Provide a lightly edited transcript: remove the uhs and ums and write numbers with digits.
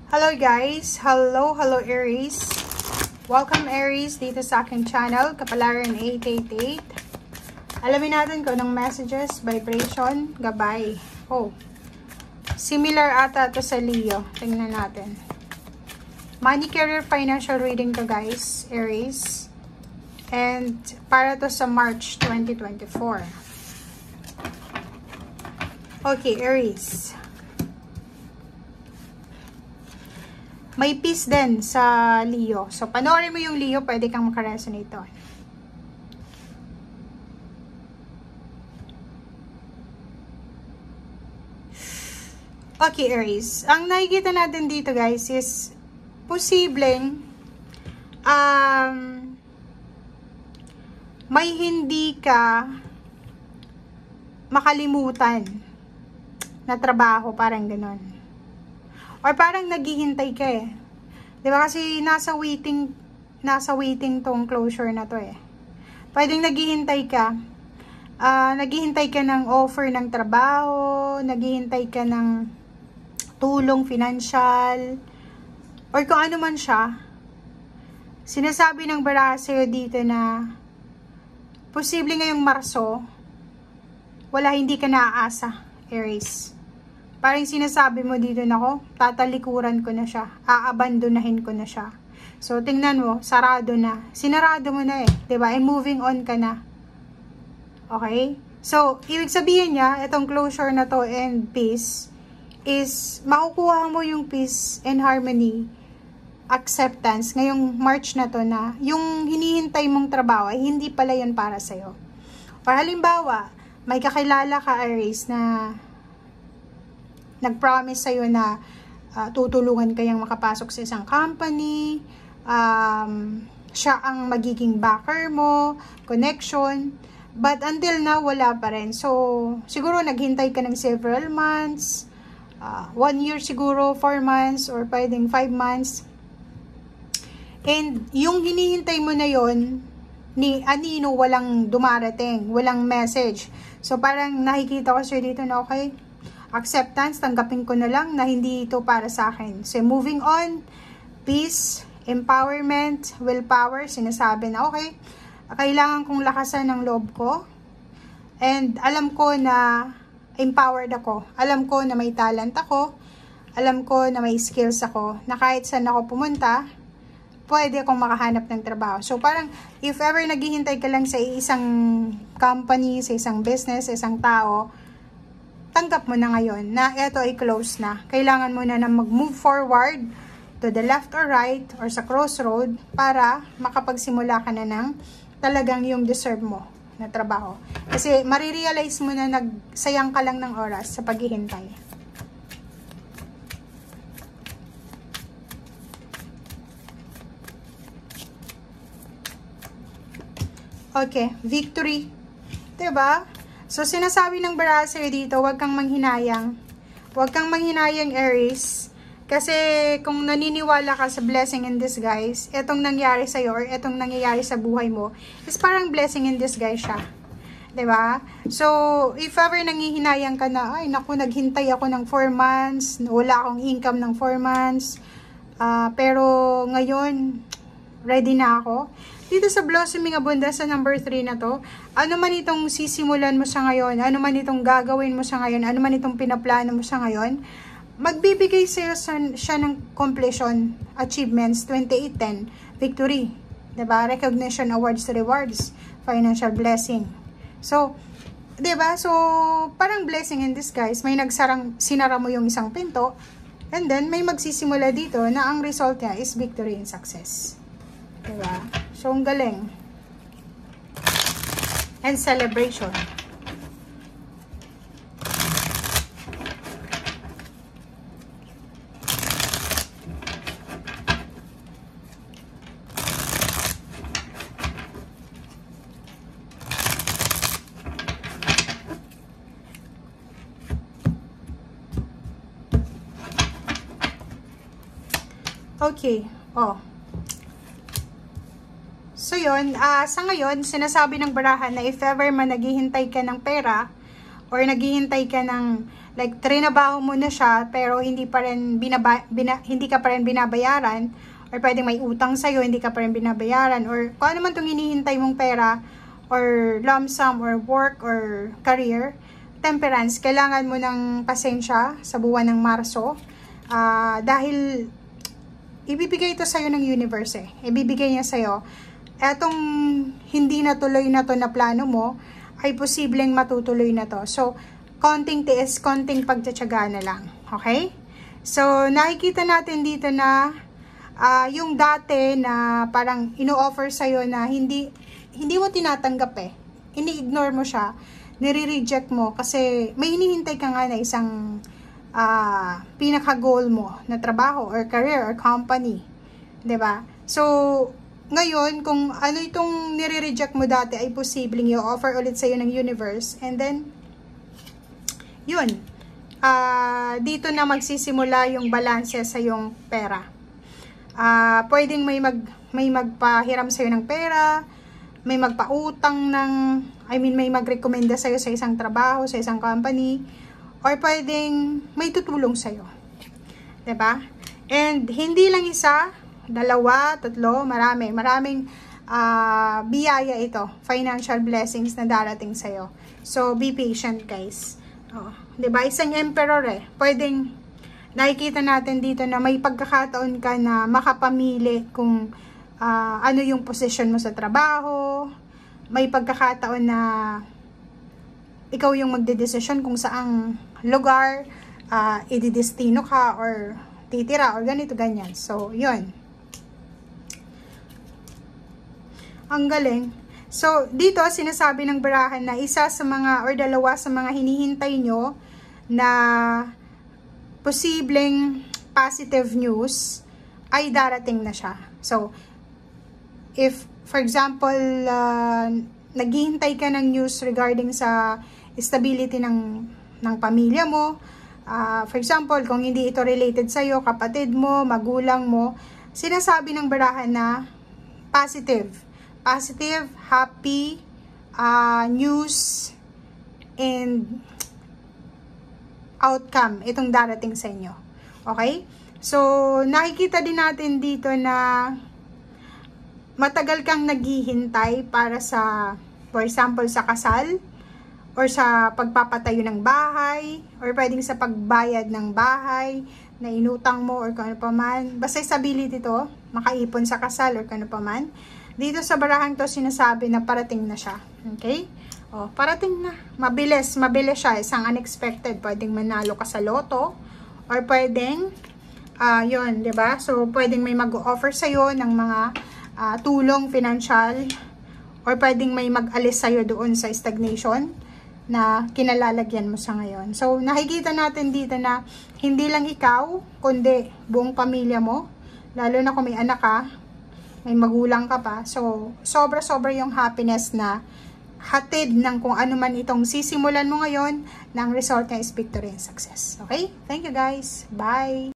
Hello guys! Hello Aries! Welcome Aries dito sa aking channel, Kapalaran 888. Alamin natin kung anong messages, vibration, gabay. Oh, similar ata to sa Leo. Tingnan natin. Money, career, financial reading to guys, Aries. And para to sa March 2024. Okay, Aries. May peace din sa Leo. So, panoorin mo yung Leo, pwede kang makaresonate doon. Okay, Aries. Ang nakikita natin dito, guys, is posibleng may hindi ka makalimutan na trabaho, parang ganon. Or parang naghihintay ka eh. Di ba kasi nasa waiting tong closure na to eh. Pwedeng naghihintay ka. Naghihintay ka ng offer ng trabaho, naghihintay ka ng tulong financial, or kung ano man siya. Sinasabi ng baraha sa'yo dito na posible ngayong Marso, hindi ka naaasa, Aries. Parang sinasabi mo dito na tatalikuran ko na siya, aabandonahin ko na siya. So, tingnan mo, sarado na. Sinarado mo na eh, diba? And moving on ka na. Okay? So, ibig sabihin niya, itong closure na to and peace, is makukuha mo yung peace and harmony, acceptance, ngayong March na to na, yung hinihintay mong trabaho, ay hindi pala yun para sa'yo. Or halimbawa, may kakilala ka, Aries, na nag-promise sa'yo na tutulungan kayang makapasok sa isang company, siya ang magiging backer mo, connection, but until now, wala pa rin. So, siguro naghintay ka ng several months, 1 year siguro, 4 months, or pwedeng 5 months. And yung hinihintay mo na yon ni anino, walang dumarating, walang message. So, parang nakikita ko sa'yo dito na okay, acceptance, tanggapin ko na lang na hindi ito para sa akin. So, moving on, peace, empowerment, willpower, sinasabi na okay, kailangan kong lakasan ng loob ko. And alam ko na empowered ako. Alam ko na may talent ako. Alam ko na may skills ako. Na kahit saan ako pumunta, pwede akong makahanap ng trabaho. So, parang if ever naghihintay ka lang sa isang company, sa isang business, sa isang tao, tanggap mo na ngayon na ito ay close na. Kailangan mo na mag-move forward to the left or right or sa crossroad para makapagsimula ka na ng talagang yung deserve mo na trabaho. Kasi marirealize mo na nagsayang ka lang ng oras sa paghihintay. Okay, victory. Diba? So, sinasabi ng baraha sa'yo dito, huwag kang manghinayang. Huwag kang manghinayang, Aries. Kasi, kung naniniwala ka sa blessing in disguise, etong nangyari sa'yo, or etong nangyayari sa buhay mo, is parang blessing in disguise siya. Diba? So, if ever nanghihinayang ka na, ay, naku, naghintay ako ng 4 months, wala akong income ng 4 months, pero ngayon, ready na ako. Dito sa Blossoming Abundance sa number 3 na to, ano man itong sisimulan mo sa ngayon, ano man itong gagawin mo sa ngayon, ano man itong pinaplano mo sa ngayon, magbibigay sa'yo siya ng completion, achievements, 2810, victory, diba? Recognition, awards, rewards, financial blessing. So, diba? So, parang blessing in disguise, may sinara mo yung isang pinto, and then may magsisimula dito na ang result niya is victory and success. Diba? So, ang galing. And celebration. Okay. Oh. So, yun, sa ngayon, sinasabi ng baraha na if ever man naghihintay ka ng pera or naghihintay ka ng Like, trinabaho mo na siya, pero hindi pa rin hindi ka pa rin binabayaran, or pwedeng may utang sa'yo, hindi ka pa rin binabayaran, or kung ano man itong hinihintay mong pera, or lump sum, or work, or career. Temperance, kailangan mo ng pasensya sa buwan ng Marso, dahil ibibigay ito sa'yo ng universe eh. Ibibigay niya sa'yo. Etong hindi natuloy na to na plano mo, ay posibleng matutuloy na to. So, konting tiis, konting pagtsatsaga na lang. Okay? So, nakikita natin dito na yung dati na parang ino-offer sa'yo na hindi mo tinatanggap eh. Ini-ignore mo siya. Nire-reject mo kasi may hinihintay ka nga na isang pinaka-goal mo na trabaho or career or company. 'Di ba? So, ngayon, kung ano itong nire-reject mo dati ay posibleng i-offer ulit sa'yo ng universe, and then yun, dito na magsisimula yung balanse sa yung pera. Pwedeng may magpahiram sa'yo ng pera, may magpautang may magrekomenda sa'yo sa isang trabaho, sa isang company, or pwedeng may tutulong sa'yo. 'Di ba? And hindi lang isa, dalawa, tatlo, maraming biyaya ito, financial blessings na darating sa'yo. So, be patient guys. 'Di ba? Isang emperor eh. Pwedeng nakikita natin dito na may pagkakataon ka na makapamili kung ano yung position mo sa trabaho. May pagkakataon na ikaw yung magdedesisyon kung saang lugar ididestino ka or titira or ganito ganyan. So, yun. Ang galing. So, dito sinasabi ng barahan na isa sa mga or dalawa sa mga hinihintay nyo na posibleng positive news ay darating na siya. So, if, for example, naghihintay ka ng news regarding sa stability ng pamilya mo, for example, kung hindi ito related sa'yo, kapatid mo, magulang mo, sinasabi ng barahan na positive, happy news and outcome itong darating sa inyo. Okay? So, nakikita din natin dito na matagal kang naghihintay para sa, for example, sa kasal, or sa pagpapatayo ng bahay, or pwedeng sa pagbayad ng bahay na inutang mo, or kung ano pa man. Basta stability to, makaipon sa kasal, or kung ano pa man. Dito sa barahan to, sinasabi na parating na siya. Okay? O, parating na. Mabilis siya. Isang unexpected. Pwedeng manalo ka sa loto, or pwedeng, yun, diba? So, pwedeng may mag-offer sa'yo ng mga tulong financial, or pwedeng may mag-alis sa'yo doon sa stagnation na kinalalagyan mo sa ngayon. So, nakikita natin dito na hindi lang ikaw, kundi buong pamilya mo, lalo na kung may anak ka, may magulang ka pa. So, sobra-sobra yung happiness na hatid ng kung ano man itong sisimulan mo ngayon ng result na is victory and success. Okay? Thank you guys. Bye!